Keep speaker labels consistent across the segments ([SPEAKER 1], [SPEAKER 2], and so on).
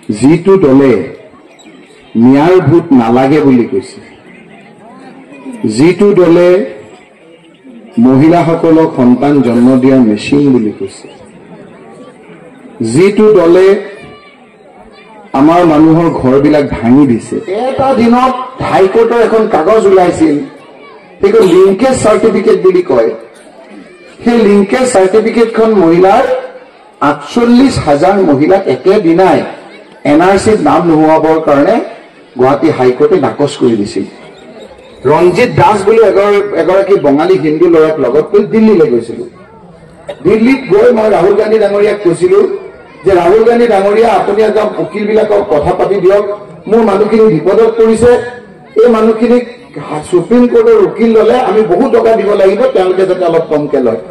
[SPEAKER 1] যিটো দলে ন্যায়ৰ ভোট নালাগে বুলি কৈছে, যিটো দলে মহিলাসকলক সন্তান জন্ম দিয়াৰ মেচিন বুলি কৈছে, যিটো দলে আমাৰ মানুহৰ ঘৰবিলাক ভাঙি দিছে, এটা দিনত হাইকোৰ্টৰ এখন কাগজ ওলাইছিল, সেইটো লিংকেজ চাৰ্টিফিকেট বুলি কয়। সেই লিংকেজ চাৰ্টিফিকেটখন মহিলাৰ 48,000 মহিলাক একেদিনাই NRCত নাম নোহোৱাবৰ কাৰণে গুৱাহাটী হাইকোৰ্টে নাকচ কৰি দিছিল। ৰঞ্জিত দাস বুলি এগৰাকী বঙালী হিন্দু ল'ৰাক লগত লৈ দিল্লীলৈ গৈছিলো। দিল্লীত গৈ মই ৰাহুল গান্ধী ডাঙৰীয়াক কৈছিলো যে ৰাহুল গান্ধী ডাঙৰীয়া, আপুনি একদম উকিলবিলাকক কথা পাতি দিয়ক, মোৰ মানুহখিনি বিপদত পৰিছে, এই মানুহখিনিক সুপ্ৰিম কোৰ্টৰ উকিল ললে আমি বহু টকা দিব লাগিব, তেওঁলোকে যাতে অলপ কমকে লয়।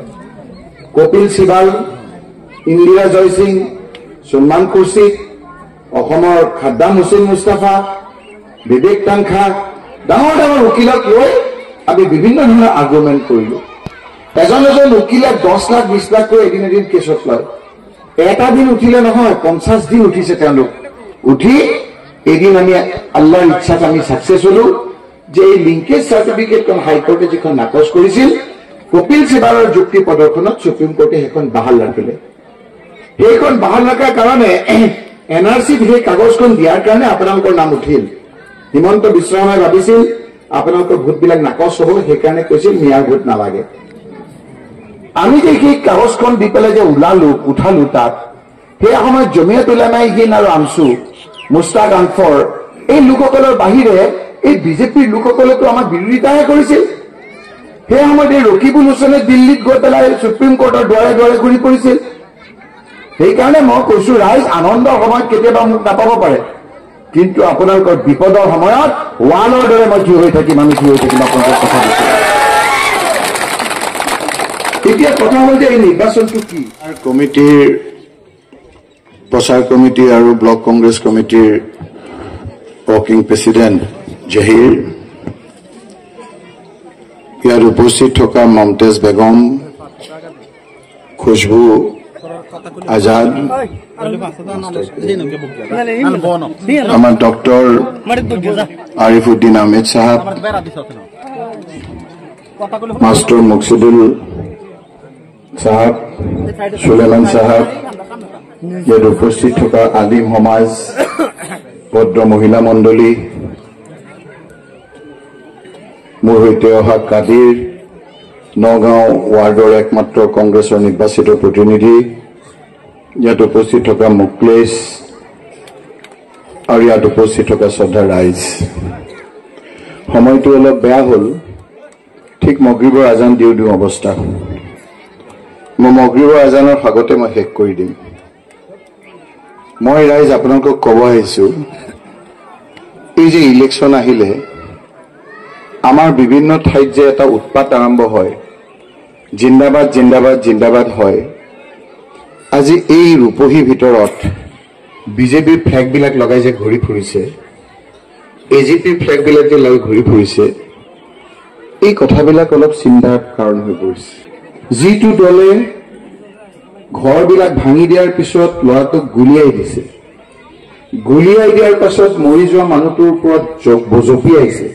[SPEAKER 1] কপিল সিবাল, ইন্দিৰা জয়সিং, সলমান খুৰ্ছিদ, অসমৰ খাদ্দাম হুছেইন মুস্তাফা, বিবেক টাংখা, ডাঙৰ ডাঙৰ উকিলক লৈ আমি বিভিন্ন ধৰণৰ আৰ্গুমেণ্ট কৰিলো। এজন উকিলে 10 লাখ 20 লাখ কৰি এদিন কেছত লয়। এটা দিন উঠিলে নহয়, 50 দিন উঠিছে তেওঁলোক। উঠি এদিন আমি আল্লাহৰ ইচ্ছাত আমি ছাকচেছ হলো যে এই লিংকেজ চাৰ্টিফিকেটখন হাইকোৰ্টে যিখন নাকচ কৰিছিল, কপিল সিবালৰ যুক্তি প্ৰদৰ্শনত সুপ্ৰিম কোৰ্টে সেইখন বাহাল ৰাখিলে। সেইখন বাহাল ৰখাৰ কাৰণে NRCত সেই কাগজখন দিয়াৰ কাৰণে আপোনালোকৰ নাম উঠিল। হিমন্ত বিশ্ব শৰ্মাই ভাবিছিল আপোনালোকৰ ভোটবিলাক নাকচ হ'ব, সেইকাৰণে কৈছিল ন্যায়ৰ ভোট নালাগে। আমি যে সেই কাগজখন দি পেলাই যে উঠালো তাত, সেই সময়ত জমিয়ত উলামায়ে হিন্দ আৰু আমছু, মুস্তাক আনফৰ, এই লোকসকলৰ বাহিৰে এই বিজেপিৰ লোকসকলেতো আমাক বিৰোধিতাহে কৰিছিল। সেই সময়ত এই ৰকিবুল হুছেইনে দিল্লীত গৈ পেলাই সুপ্ৰিম কোৰ্টৰ দুৱাৰে দুৱাৰে ঘূৰি ফুৰিছিল। সেইকাৰণে মই কৈছো, ৰাইজ আনন্দৰ সময়ত কেতিয়াবা মোক নাপাব পাৰে, কিন্তু আপোনালোকৰ বিপদৰ সময়ত ৱালৰ দৰে মই থিয় হৈ থাকিম, আমি থিয় হৈ থাকিম আপোনালোকৰ কথা দিছো। এতিয়া কথা হ'ল যে এই নিৰ্বাচনটো কি?
[SPEAKER 2] কমিটিৰ প্ৰচাৰ কমিটি আৰু ব্লক কংগ্ৰেছ কমিটিৰ ৱৰ্কিং প্ৰেচিডেণ্ট জাহিৰ, ইয়াত উপস্থিত থকা মমতাজ বেগম, খুশবু আজাদ, আমাৰ ডক্টৰ আৰিফুদ্দিন আহমেদ সাহেব, মাষ্টৰ মুকছিদুল সাহেব, সুলেমান সাহেব, ইয়াত উপস্থিত থকা আলিম সমাজ, ভদ্ৰ মহিলা মণ্ডলী, মোৰ সৈতে অহা কাদিৰ, নগাঁও ৱাৰ্ডৰ একমাত্ৰ কংগ্ৰেছৰ নিৰ্বাচিত প্ৰতিনিধি, ইয়াত উপস্থিত থকা মুকলেশ আৰু ইয়াত উপস্থিত থকা শ্ৰদ্ধা ৰাইজ। সময়টো অলপ বেয়া হ'ল, ঠিক মগৰিবৰ আজান দিওঁ দিওঁ অৱস্থা। মই মগৰিবৰ আজানৰ ভাগতে মই শেষ কৰি দিম। মই ৰাইজ আপোনালোকক ক'ব আহিছো, এই যে ইলেকশ্যন আহিলে আমাৰ বিভিন্ন ঠাইত যে এটা উৎপাত আৰম্ভ হয়, জিন্দাবাদ জিন্দাবাদ জিন্দাবাদ হয়, আজি এই ৰূপহীৰ ভিতৰত বিজেপিৰ ফ্লেগবিলাক লগাই যে ঘূৰি ফুৰিছে, AGPৰ ফ্লেগবিলাক যে লৈ ঘূৰি ফুৰিছে, এই কথাবিলাক অলপ চিন্তাৰ কাৰণ হৈ পৰিছে। যিটো দলে ঘৰবিলাক ভাঙি দিয়াৰ পিছত ল'ৰাটোক গুলিয়াই দিছে, গুলিয়াই দিয়াৰ পাছত মৰি যোৱা মানুহটোৰ ওপৰত জঁপিয়াইছে,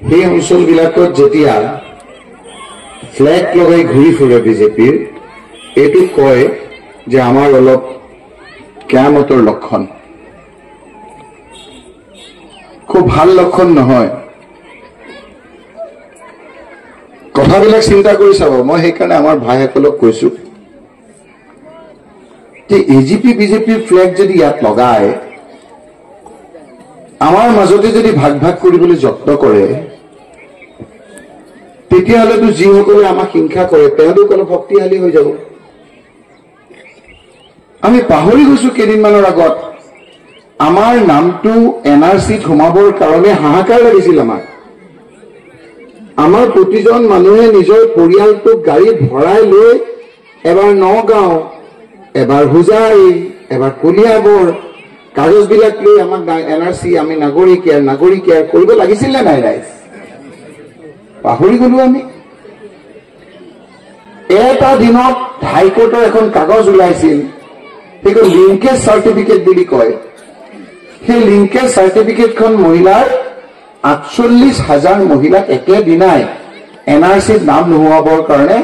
[SPEAKER 2] সেই অঞ্চলবিলাকত যেতিয়া ফ্লেগ লগাই ঘূৰি ফুৰে বিজেপিৰ, এইটো কয় যে আমাৰ অলপ কিয়ামতৰ লক্ষণ। খুব ভাল লক্ষণ নহয়। কথাবিলাক চিন্তা কৰি চাব। মই সেইকাৰণে আমাৰ ভাইসকলক কৈছো যে AGP বিজেপিৰ ফ্লেগ যদি ইয়াত লগায়, আমাৰ মাজতে যদি ভাগ ভাগ কৰিবলৈ যত্ন কৰে, তেতিয়াহ'লেতো যিসকলে আমাক হিংসা কৰে তেওঁলোক অলপ শক্তিশালী হৈ যাব। আমি পাহৰি গৈছো কেইদিনমানৰ আগত আমাৰ নামটো NRCত সোমাবৰ কাৰণে হাহাকাৰ লাগিছিল। আমাৰ প্ৰতিজন মানুহে নিজৰ পৰিয়ালটোক গাড়ীত ভৰাই লৈ এবাৰ নগাঁও, এবাৰ হোজাই, এবাৰ কলিয়াবৰ কাগজবিলাক লৈ আমাক NRC, আমি নাগৰিক ইয়াৰ কৰিব লাগিছিল নে নাই ৰাইজ? পাহৰি গলো আমি। এটা দিনত হাইকোৰ্টৰ এখন কাগজ ওলাইছিল,
[SPEAKER 1] সেইখন লিংকেজ চাৰ্টিফিকেট বুলি কয় সেই লিংকেজ চাৰ্টিফিকেটখন মহিলাৰ 48,000 মহিলাক একেদিনাই NRCত নাম নোহোৱাবৰ কাৰণে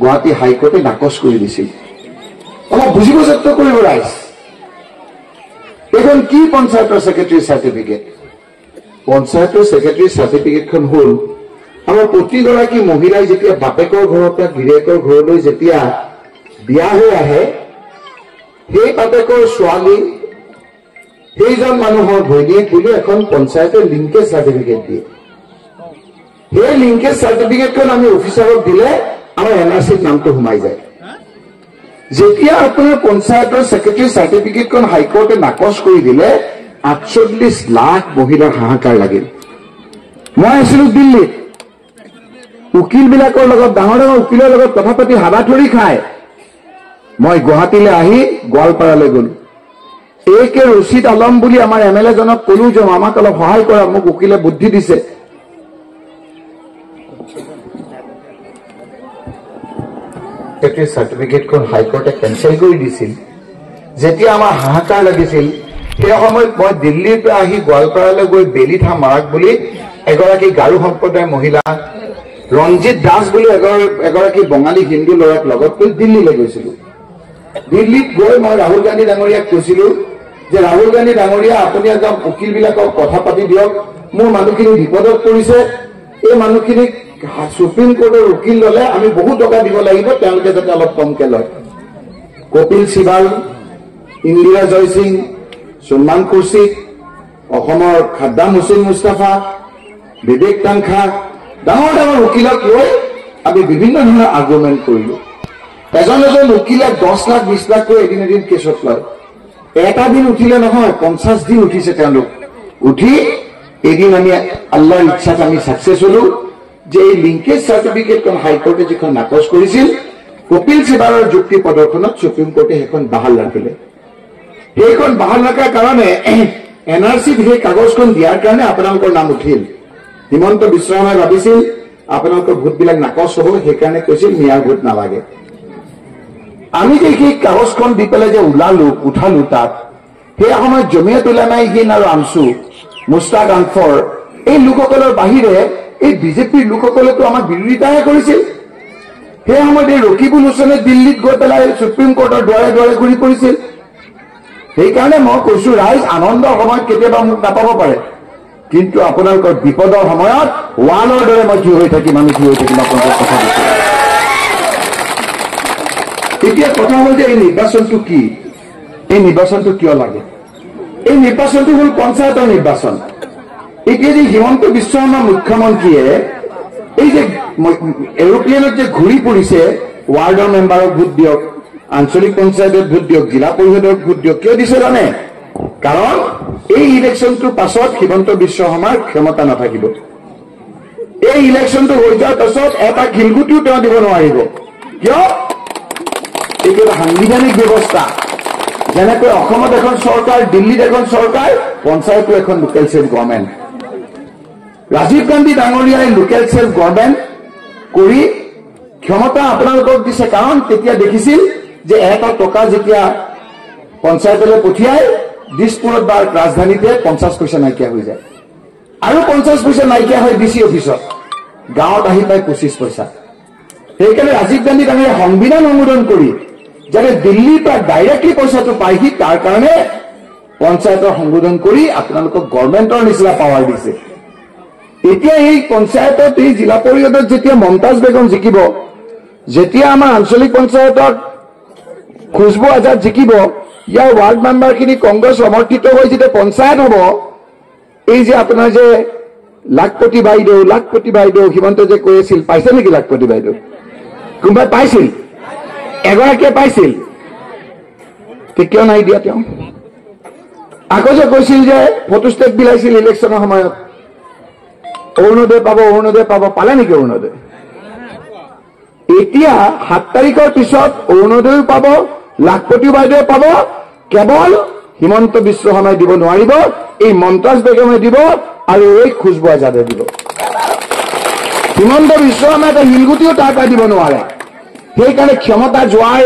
[SPEAKER 1] গুৱাহাটী হাইকোৰ্টে নাকচ কৰি দিছিল অলপ বুজিব চেষ্টা কৰিব ৰাইজ এখন কি পঞ্চায়তৰ ছেক্ৰেটাৰী চাৰ্টিফিকেট পঞ্চায়তৰ ছেক্ৰেটাৰী চাৰ্টিফিকেটখন হ'ল আমাৰ প্ৰতিগৰাকী মহিলাই যেতিয়া বাপেকৰ ঘৰৰ পৰা গিৰিয়েকৰ ঘৰলৈ যেতিয়া বিয়া হৈ আহে সেই বাপেকৰ ছোৱালী সেইজন মানুহৰ ভৈনীয়েক বুলি এখন পঞ্চায়তৰ লিংকেজ চাৰ্টিফিকেট দিয়ে সেই লিংকেজ চাৰ্টিফিকেটখন আমি অফিচাৰক দিলে আমাৰ NRCত নামটো সোমাই যায় যেতিয়া আপোনাৰ পঞ্চায়তৰ ছেক্ৰেটাৰী চাৰ্টিফিকেটখন হাইকোৰ্টে নাকচ কৰি দিলে 48 লাখ মহিলাৰ হাহাকাৰ লাগিল মই আছিলো দিল্লীত উকিলবিলাকৰ লগত ডাঙৰ ডাঙৰ উকিলৰ লগত কথা পাতি হাবাথৰি খায় মই গুৱাহাটীলৈ আহি গোৱালপাৰালৈ গলো একে ৰচিদ আলম বুলি আমাৰ MLA জনক কলো যে আমাক অলপ সহায় কৰা মোক উকিলে বুদ্ধি দিছে ছেক্ৰেটাৰী চাৰ্টিফিকেটখন হাইকোৰ্টে কেঞ্চেল কৰি দিছিল যেতিয়া আমাৰ হাহাকাৰ লাগিছিল সেই সময়ত মই দিল্লীৰ পৰা আহি গোৱালপাৰালৈ গৈ বেলিথা মাৰাক বুলি এগৰাকী গাৰো সম্প্ৰদায়ৰ মহিলা ৰঞ্জিত দাস বুলি এগৰাকী বঙালী হিন্দু ল'ৰাক লগত লৈ দিল্লীলৈ গৈছিলো দিল্লীত গৈ মই ৰাহুল গান্ধী ডাঙৰীয়াক কৈছিলো যে ৰাহুল গান্ধী ডাঙৰীয়া আপুনি একদম উকিলবিলাকক কথা পাতি দিয়ক মোৰ মানুহখিনি বিপদত পৰিছে এই মানুহখিনিক সুপ্ৰিম কোৰ্টৰ উকিল ললে আমি বহু টকা দিব লাগিব তেওঁলোকে যাতে অলপ কমকে লয় কপিল সিবাল ইন্দিৰা জয়সিং সলমান খুৰছিদ অসমৰ খাদ্দাম হুছেইন মুস্তাফা বিবেক টাংখা ডাঙৰ ডাঙৰ উকিলক লৈ আমি বিভিন্ন ধৰণৰ আৰ্গুমেণ্ট কৰিলো এজন উকিলে 10 লাখ 20 লাখ কৰি এদিন কেছত লয় এটা দিন উঠিলে নহয় 50 দিন উঠিছে তেওঁলোক উঠি এদিন আমি আল্লাহৰ ইচ্ছাত আমি সাকসেছ হলো যে এই লিংকেজ চাৰ্টিফিকেটখন হাইকোৰ্টে যিখন নাকচ কৰিছিল কপিল সিবালৰ যুক্তি প্ৰদৰ্শনত সুপ্ৰিম কোৰ্টে সেইখন বাহাল ৰাখিলে সেইখন বাহাল ৰখাৰ কাৰণে NRCত সেই কাগজখন দিয়াৰ কাৰণে আপোনালোকৰ নাম উঠিল হিমন্ত বিশ্ব শৰ্মাই ভাবিছিল আপোনালোকৰ ভোটবিলাক নাকচ হ'ব সেইকাৰণে কৈছিল মিয়াৰ ভোট নালাগে আমি যে সেই কাগজখন দি পেলাই যে উঠালো তাত সেই সময়ত জমিয়ত উলামায়ে হিন্দ আৰু আমছু মুস্তাক আনফৰ এই লোকসকলৰ বাহিৰে এই বিজেপিৰ লোকসকলেতো আমাৰ বিৰোধিতাহে কৰিছিল সেই সময়ত এই ৰকিবুল হুছেইনে দিল্লীত গৈ পেলাই সুপ্ৰিম কোৰ্টৰ দুৱাৰে দুৱাৰে ঘূৰি পৰিছিল সেইকাৰণে মই কৈছো ৰাইজ আনন্দৰ সময়ত কেতিয়াবা মোক নাপাব পাৰে কিন্তু আপোনালোকৰ বিপদৰ সময়ত ৱালৰ দৰে মই থিয় হৈ থাকিম আমি থিয় হৈ থাকিম আপোনালোকৰ কথা দিছো এতিয়া কথা হ'ল যে এই নিৰ্বাচনটো কি এই নিৰ্বাচনটো কিয় লাগে এই নিৰ্বাচনটো হ'ল পঞ্চায়তৰ নিৰ্বাচন এতিয়া যে হিমন্ত বিশ্ব শৰ্মা মুখ্যমন্ত্ৰীয়ে এই যে এৰোপ্লেনত যে ঘূৰি পৰিছে ৱাৰ্ডৰ মেম্বাৰক ভোট দিয়ক আঞ্চলিক পঞ্চায়তত ভোট দিয়ক জিলা পৰিষদৰ ভোট দিয়ক কিয় দিছে জানে কাৰণ এই ইলেকশ্যনটোৰ পাছত হিমন্ত বিশ্ব শৰ্মাৰ ক্ষমতা নাথাকিব এই ইলেকশ্যনটো হৈ যোৱাৰ পাছত এটা খিলগুটিও তেওঁ দিব নোৱাৰিব কিয় এইটো সাংবিধানিক ব্যৱস্থা যেনেকৈ অসমত এখন চৰকাৰ দিল্লীত এখন চৰকাৰ পঞ্চায়তো এখন local self government Rajiv Gandhi ডাঙৰীয়াই লোকেল সেল্ফ গভৰ্ণমেণ্ট কৰি ক্ষমতা আপোনালোকক দিছে কাৰণ তেতিয়া দেখিছিল যে এটা টকা যেতিয়া পঞ্চায়তলৈ পঠিয়াই দিছপুৰত বা ৰাজধানীতে 50 পইচা নাইকিয়া হৈ যায় আৰু 50 পইচা নাইকিয়া হয় DC অফিচত গাঁৱত আহি পায় 25 পইচা সেইকাৰণে ৰাজীৱ গান্ধী ডাঙৰীয়াই সংবিধান অনুমোদন কৰি যাতে দিল্লীৰ পৰা ডাইৰেক্টলি পইচাটো পায়হি তাৰ কাৰণে পঞ্চায়তৰ সংশোধন কৰি আপোনালোকক গভৰ্ণমেণ্টৰ নিচিনা পাৱাৰ দিছে এতিয়া এই পঞ্চায়তত এই জিলা পৰিষদত যেতিয়া মমতাজ বেগম জিকিব যেতিয়া আমাৰ আঞ্চলিক পঞ্চায়তত খুশবু আজাদ জিকিব ইয়াৰ ৱাৰ্ড মেম্বাৰখিনি কংগ্ৰেছ সমৰ্থিত হৈ যেতিয়া পঞ্চায়ত হ'ব এই যে আপোনাৰ যে লাখপতি বাইদেউ হিমন্ত যে কৈ আছিল পাইছে নেকি লাখপতি বাইদেউ কোনোবাই পাইছিল এগৰাকীয়ে পাইছিল কিয় নাই দিয়া তেওঁ আকৌ যে কৈছিল যে ফটোষ্টেট বিলাইছিল ইলেকশ্যনৰ সময়ত অৰুণোদয় পাব পালে নেকি অৰুণোদয় এতিয়া 7 তাৰিখৰ পিছত অৰুণোদয়ও পাব লাখপতি বাইদেউ পাব কেৱল হিমন্ত বিশ্ব শৰ্মাই দিব নোৱাৰিব এই মমতাজ বেগমে দিব আৰু এই খুশবু আজাদে দিব হিমন্ত বিশ্ব শৰ্মাই এটা শিলগুটিও তাৰ পৰা দিব নোৱাৰে সেইকাৰণে ক্ষমতা যোৱাৰ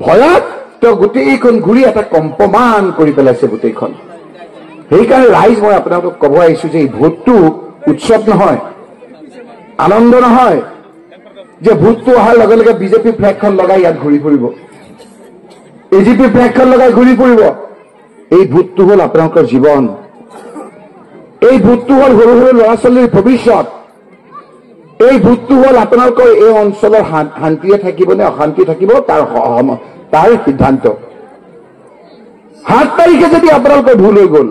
[SPEAKER 1] ভয়ত তেওঁ গোটেইখন ঘূৰি এটা কম্পমান কৰি পেলাইছে গোটেইখন। সেইকাৰণে ৰাইজ মই আপোনালোকক ক'ব আহিছো যে এই ভোটটো উৎসৱ নহয়, আনন্দ নহয় যে ভোটটো অহাৰ লগে লগে বিজেপি ফ্লেগখন লগাই ইয়াত ঘূৰি ফুৰিব, এজিপি ফ্লেগখন লগাই ঘূৰি ফুৰিব। এই ভোটটো হ'ল আপোনালোকৰ জীৱন, এই ভোটটো হ'ল সৰু সৰু ল'ৰা ছোৱালীৰ ভৱিষ্যত, এই ভোটটো হ'ল আপোনালোকৰ এই অঞ্চলৰ শান্তিয়ে থাকিব নে অশান্তি থাকিব তাৰ সিদ্ধান্ত। 7 তাৰিখে যদি আপোনালোকৰ ভুল হৈ গ'ল,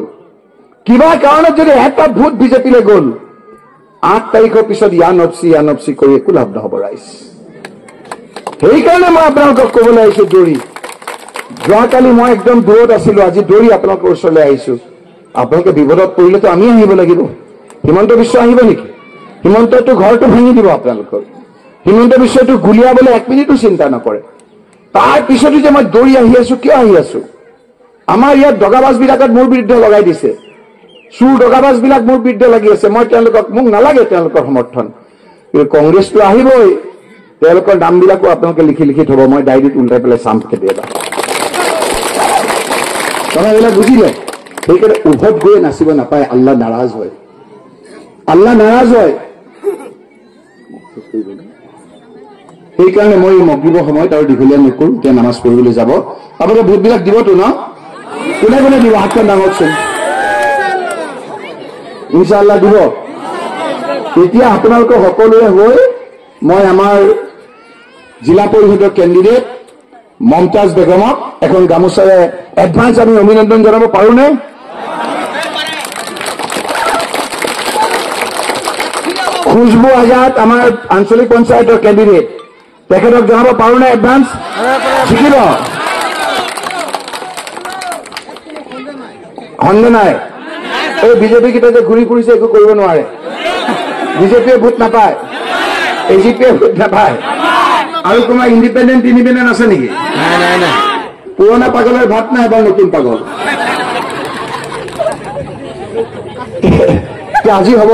[SPEAKER 1] কিবা কাৰণত যদি এটা ভোট বিজেপিলৈ গ'ল, 8 তাৰিখৰ পিছত ইয়ানপচি কৰি একো লাভ নহ'ব ৰাইজ। সেইকাৰণে মই আপোনালোকক ক'বলৈ আহিছো দৌৰি। যোৱাকালি মই একদম দূৰত আছিলো, আজি দৌৰি আপোনালোকৰ ওচৰলৈ আহিছো। আপোনালোকে বিপদত পৰিলেতো আমি আহিব লাগিব, হিমন্ত বিশ্ব আহিব নেকি? হিমন্তটো ঘৰটো ভাঙি দিব আপোনালোকৰ। হিমন্ত বিশ্বটো গুলিয়াবলৈ 1 মিনিটো চিন্তা নকৰে। তাৰ পিছতো যে মই দৌৰি আহি আছো, কিয় আহি আছো? আমাৰ ইয়াত দগাবাজবিলাকত মোৰ বিৰুদ্ধে লগাই দিছে, চুৰ দগাবাজবিলাক মোৰ বিৰুদ্ধে লাগি আছে। মোক নালাগে তেওঁলোকৰ সমৰ্থন, কংগ্ৰেছটো আহিবই, তেওঁলোকৰ নামবিলাকো আপোনালোকে লিখি লিখি থব, মই ডায়েৰীত উল্টাই পেলাই চাম কেতিয়াবা। এইবিলাক বুজিলে? সেইকাৰণে উভত গৈয়ে নাচিব নাপায়, আল্লাহ নাৰাজ হয়, আল্লাহ নাৰাজ হয়। সেইকাৰণে মই মগৰিবৰ সময়ত আৰু দীঘলীয়া নকৰো, এতিয়া নামাজ পঢ়িবলৈ যাব। আপোনালোকে ভোটবিলাক দিবতো ন? কোনে কোনে দিব? হাতখন ডাঙৰচোন। ইনশাআল্লাহ দিব। এতিয়া আপোনালোকৰ সকলোৱে হৈ মই আমাৰ জিলা পৰিষদৰ কেণ্ডিডেট মমতাজ বেগমক এখন গামোচাৰে এডভান্স আমি অভিনন্দন জনাব পাৰোনে? খুশবু আজাদ আমাৰ আঞ্চলিক পঞ্চায়তৰ কেণ্ডিডেট, তেখেতক জনাব পাৰোনে এডভান্স? শিকিব সন্দেহ নাই। এই বিজেপি কেইটা যে ঘূৰি ফুৰিছে একো কৰিব নোৱাৰে, বিজেপিয়ে ভোট নাপায়, এজিপিয়ে ভোট নাপায়। আৰু কোনোবা ইণ্ডিপেণ্ডেণ্ট আছে নেকি? পুৰণা পাগলৰ ভাত নাই, এবাৰ নতুন পাগল। আজি হ'ব